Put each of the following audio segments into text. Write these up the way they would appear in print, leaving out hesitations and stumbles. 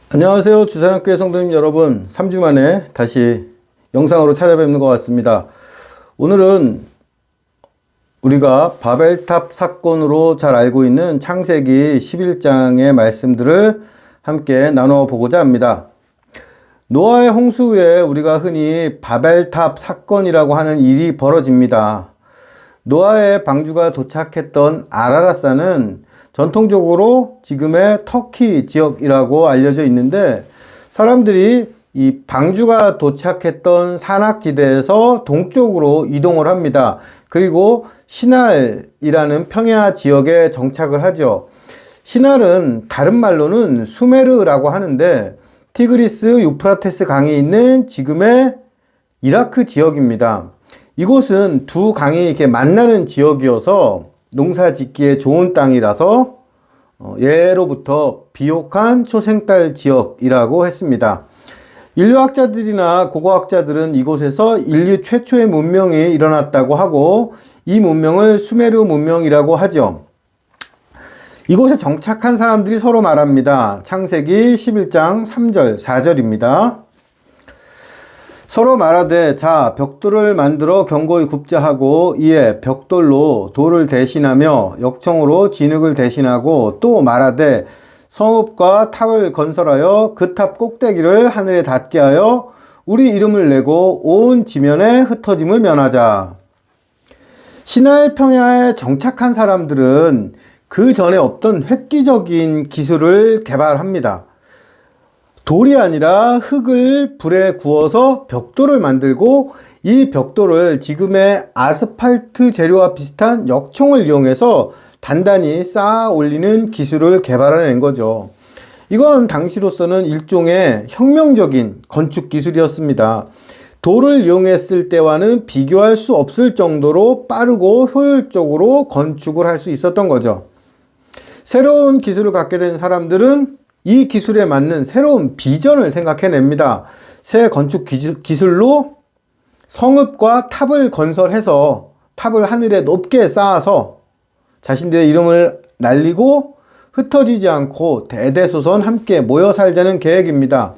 안녕하세요. 주산학교의 성도님 여러분, 3주 만에 다시 영상으로 찾아뵙는 것 같습니다. 오늘은 우리가 바벨탑 사건으로 잘 알고 있는 창세기 11장의 말씀들을 함께 나누어 보고자 합니다. 노아의 홍수 후에 우리가 흔히 바벨탑 사건이라고 하는 일이 벌어집니다. 노아의 방주가 도착했던 아라랏산은 전통적으로 지금의 터키 지역이라고 알려져 있는데, 사람들이 이 방주가 도착했던 산악지대에서 동쪽으로 이동을 합니다. 그리고 시날이라는 평야 지역에 정착을 하죠. 시날은 다른 말로는 수메르라고 하는데, 티그리스 유프라테스 강이 있는 지금의 이라크 지역입니다. 이곳은 두 강이 이렇게 만나는 지역이어서 농사 짓기에 좋은 땅이라서 예로부터 비옥한 초생딸 지역이라고 했습니다. 인류학자들이나 고고학자들은 이곳에서 인류 최초의 문명이 일어났다고 하고, 이 문명을 수메르 문명이라고 하죠. 이곳에 정착한 사람들이 서로 말합니다. 창세기 11장 3절 4절입니다. 서로 말하되, 자, 벽돌을 만들어 견고히 굽자 하고, 이에 벽돌로 돌을 대신하며 역청으로 진흙을 대신하고, 또 말하되 성읍과 탑을 건설하여 그 탑 꼭대기를 하늘에 닿게 하여 우리 이름을 내고 온 지면에 흩어짐을 면하자. 시날 평야에 정착한 사람들은 그 전에 없던 획기적인 기술을 개발합니다. 돌이 아니라 흙을 불에 구워서 벽돌을 만들고, 이 벽돌을 지금의 아스팔트 재료와 비슷한 역청을 이용해서 단단히 쌓아 올리는 기술을 개발해낸 거죠. 이건 당시로서는 일종의 혁명적인 건축 기술이었습니다. 돌을 이용했을 때와는 비교할 수 없을 정도로 빠르고 효율적으로 건축을 할 수 있었던 거죠. 새로운 기술을 갖게 된 사람들은 이 기술에 맞는 새로운 비전을 생각해냅니다. 새 건축 기술로 성읍과 탑을 건설해서 탑을 하늘에 높게 쌓아서 자신들의 이름을 날리고 흩어지지 않고 대대손손 함께 모여 살자는 계획입니다.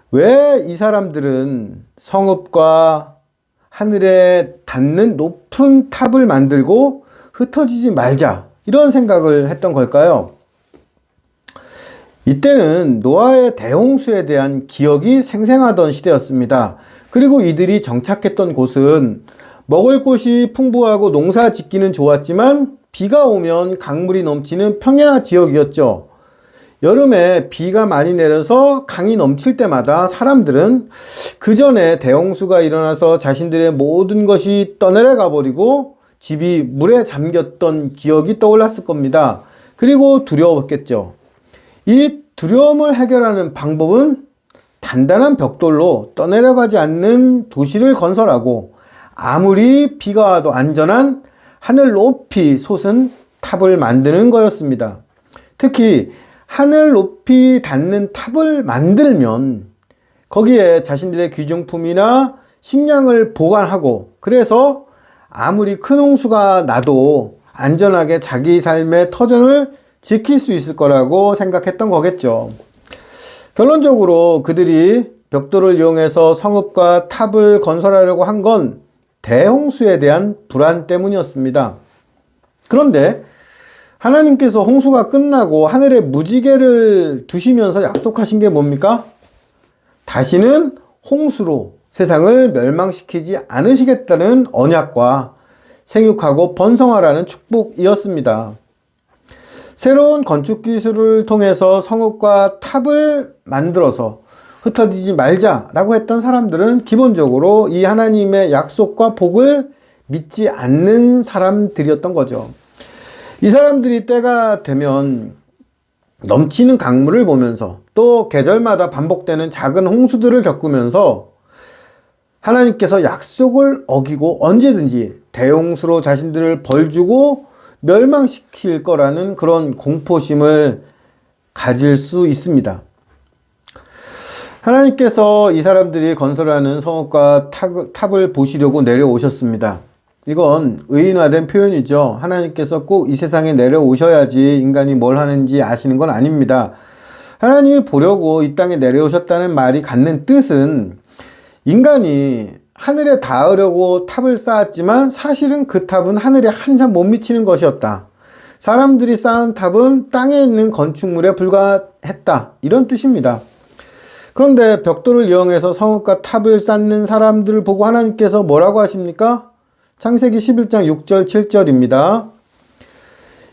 왜 이 사람들은 성읍과 하늘에 닿는 높은 탑을 만들고 흩어지지 말자, 이런 생각을 했던 걸까요? 이때는 노아의 대홍수에 대한 기억이 생생하던 시대였습니다. 그리고 이들이 정착했던 곳은 먹을 곳이 풍부하고 농사 짓기는 좋았지만 비가 오면 강물이 넘치는 평야 지역이었죠. 여름에 비가 많이 내려서 강이 넘칠 때마다 사람들은 그 전에 대홍수가 일어나서 자신들의 모든 것이 떠내려가 버리고 집이 물에 잠겼던 기억이 떠올랐을 겁니다. 그리고 두려웠겠죠. 이 두려움을 해결하는 방법은 단단한 벽돌로 떠내려가지 않는 도시를 건설하고, 아무리 비가 와도 안전한 하늘 높이 솟은 탑을 만드는 거였습니다. 특히 하늘 높이 닿는 탑을 만들면 거기에 자신들의 귀중품이나 식량을 보관하고, 그래서 아무리 큰 홍수가 나도 안전하게 자기 삶의 터전을 지킬 수 있을 거라고 생각했던 거겠죠. 결론적으로 그들이 벽돌을 이용해서 성읍과 탑을 건설하려고 한 건 대홍수에 대한 불안 때문이었습니다. 그런데 하나님께서 홍수가 끝나고 하늘에 무지개를 두시면서 약속하신 게 뭡니까? 다시는 홍수로 세상을 멸망시키지 않으시겠다는 언약과 생육하고 번성하라는 축복이었습니다. 새로운 건축 기술을 통해서 성읍과 탑을 만들어서 흩어지지 말자라고 했던 사람들은 기본적으로 이 하나님의 약속과 복을 믿지 않는 사람들이었던 거죠. 이 사람들이 때가 되면 넘치는 강물을 보면서, 또 계절마다 반복되는 작은 홍수들을 겪으면서 하나님께서 약속을 어기고 언제든지 대홍수로 자신들을 벌주고 멸망시킬 거라는 그런 공포심을 가질 수 있습니다. 하나님께서 이 사람들이 건설하는 성읍과 탑을 보시려고 내려오셨습니다. 이건 의인화된 표현이죠. 하나님께서 꼭 이 세상에 내려오셔야지 인간이 뭘 하는지 아시는 건 아닙니다. 하나님이 보려고 이 땅에 내려오셨다는 말이 갖는 뜻은 인간이 하늘에 닿으려고 탑을 쌓았지만 사실은 그 탑은 하늘에 한참 못 미치는 것이었다. 사람들이 쌓은 탑은 땅에 있는 건축물에 불과했다. 이런 뜻입니다. 그런데 벽돌을 이용해서 성읍과 탑을 쌓는 사람들을 보고 하나님께서 뭐라고 하십니까? 창세기 11장 6절 7절입니다.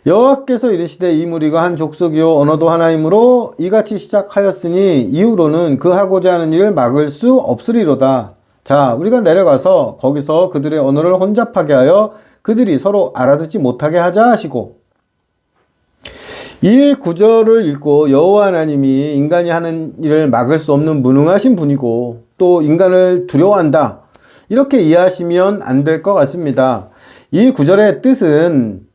여호와께서 이르시되 이 무리가 한 족속이요 언어도 하나이므로 이같이 시작하였으니 이후로는 그 하고자 하는 일을 막을 수 없으리로다. 자, 우리가 내려가서 거기서 그들의 언어를 혼잡하게 하여 그들이 서로 알아듣지 못하게 하자 하시고, 이 구절을 읽고 여호와 하나님이 인간이 하는 일을 막을 수 없는 무능하신 분이고 또 인간을 두려워한다, 이렇게 이해하시면 안 될 것 같습니다. 이 구절의 뜻은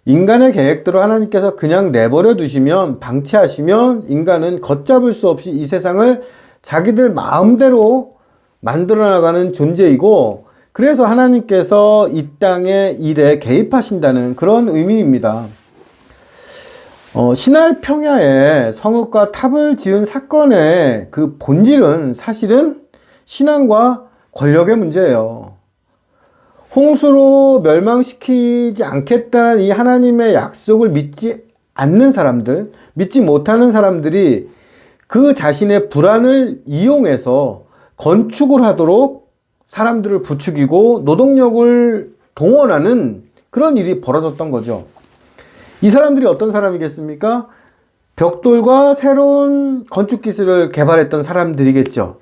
인간의 계획대로 하나님께서 그냥 내버려 두시면, 방치하시면 인간은 걷잡을 수 없이 이 세상을 자기들 마음대로 만들어 나가는 존재이고, 그래서 하나님께서 이 땅의 일에 개입하신다는 그런 의미입니다. 신할 평야에 성읍과 탑을 지은 사건의 그 본질은 사실은 신앙과 권력의 문제예요. 홍수로 멸망시키지 않겠다는 이 하나님의 약속을 믿지 않는 사람들, 믿지 못하는 사람들이 그 자신의 불안을 이용해서 건축을 하도록 사람들을 부추기고 노동력을 동원하는 그런 일이 벌어졌던 거죠. 이 사람들이 어떤 사람이겠습니까? 벽돌과 새로운 건축 기술을 개발했던 사람들이겠죠.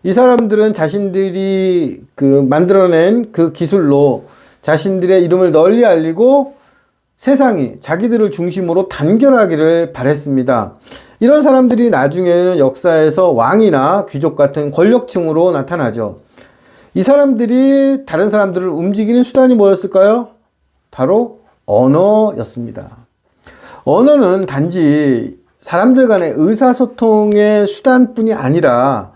이 사람들은 자신들이 만들어낸 그 기술로 자신들의 이름을 널리 알리고 세상이 자기들을 중심으로 단결하기를 바랬습니다. 이런 사람들이 나중에는 역사에서 왕이나 귀족 같은 권력층으로 나타나죠. 이 사람들이 다른 사람들을 움직이는 수단이 뭐였을까요? 바로 언어였습니다. 언어는 단지 사람들 간의 의사소통의 수단뿐이 아니라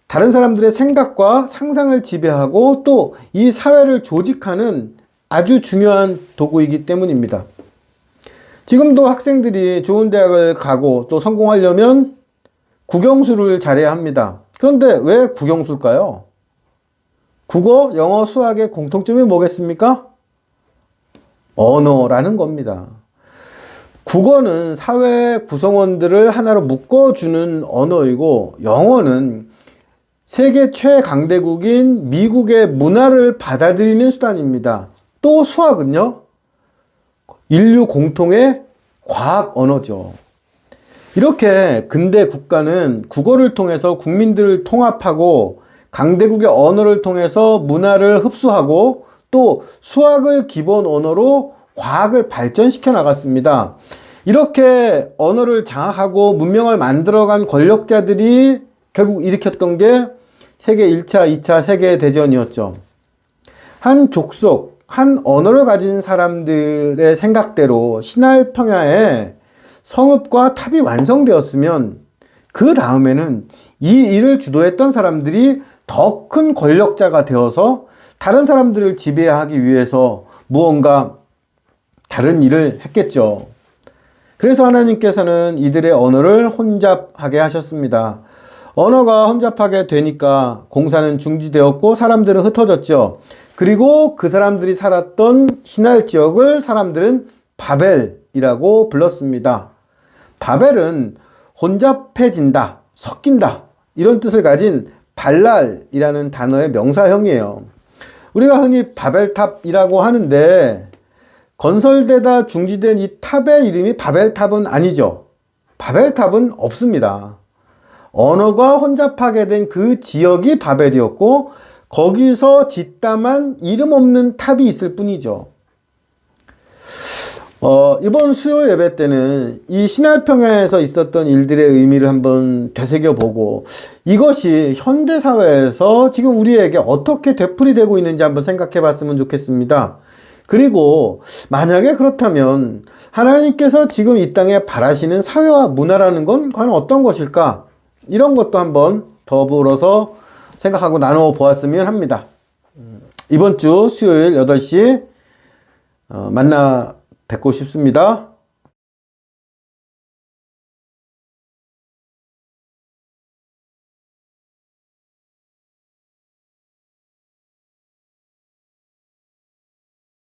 다른 사람들의 생각과 상상을 지배하고 또 이 사회를 조직하는 아주 중요한 도구이기 때문입니다. 지금도 학생들이 좋은 대학을 가고 또 성공하려면 국영수를 잘해야 합니다. 그런데 왜 국영수일까요? 국어, 영어, 수학의 공통점이 뭐겠습니까? 언어라는 겁니다. 국어는 사회 구성원들을 하나로 묶어주는 언어이고, 영어는 세계 최강대국인 미국의 문화를 받아들이는 수단입니다. 또 수학은요, 인류 공통의 과학 언어죠. 이렇게 근대 국가는 국어를 통해서 국민들을 통합하고 강대국의 언어를 통해서 문화를 흡수하고 또 수학을 기본 언어로 과학을 발전시켜 나갔습니다. 이렇게 언어를 장악하고 문명을 만들어간 권력자들이 결국 일으켰던 게 세계 1차, 2차 세계대전이었죠. 한 족속, 한 언어를 가진 사람들의 생각대로 신할 평야에 성읍과 탑이 완성되었으면 그 다음에는 이 일을 주도했던 사람들이 더 큰 권력자가 되어서 다른 사람들을 지배하기 위해서 무언가 다른 일을 했겠죠. 그래서 하나님께서는 이들의 언어를 혼잡하게 하셨습니다. 언어가 혼잡하게 되니까 공사는 중지되었고 사람들은 흩어졌죠. 그리고 그 사람들이 살았던 신할 지역을 사람들은 바벨이라고 불렀습니다. 바벨은 혼잡해진다, 섞인다, 이런 뜻을 가진 발랄이라는 단어의 명사형이에요. 우리가 흔히 바벨탑이라고 하는데 건설되다 중지된 이 탑의 이름이 바벨탑은 아니죠. 바벨탑은 없습니다. 언어가 혼잡하게 된 그 지역이 바벨이었고 거기서 뒷담한 이름 없는 탑이 있을 뿐이죠. 이번 수요 예배 때는 이 신할 평야에서 있었던 일들의 의미를 한번 되새겨보고 이것이 현대사회에서 지금 우리에게 어떻게 되풀이되고 있는지 한번 생각해 봤으면 좋겠습니다. 그리고 만약에 그렇다면 하나님께서 지금 이 땅에 바라시는 사회와 문화라는 건 과연 어떤 것일까? 이런 것도 한번 더불어서 생각하고 나누어 보았으면 합니다. 이번 주 수요일 8시 만나 뵙고 싶습니다.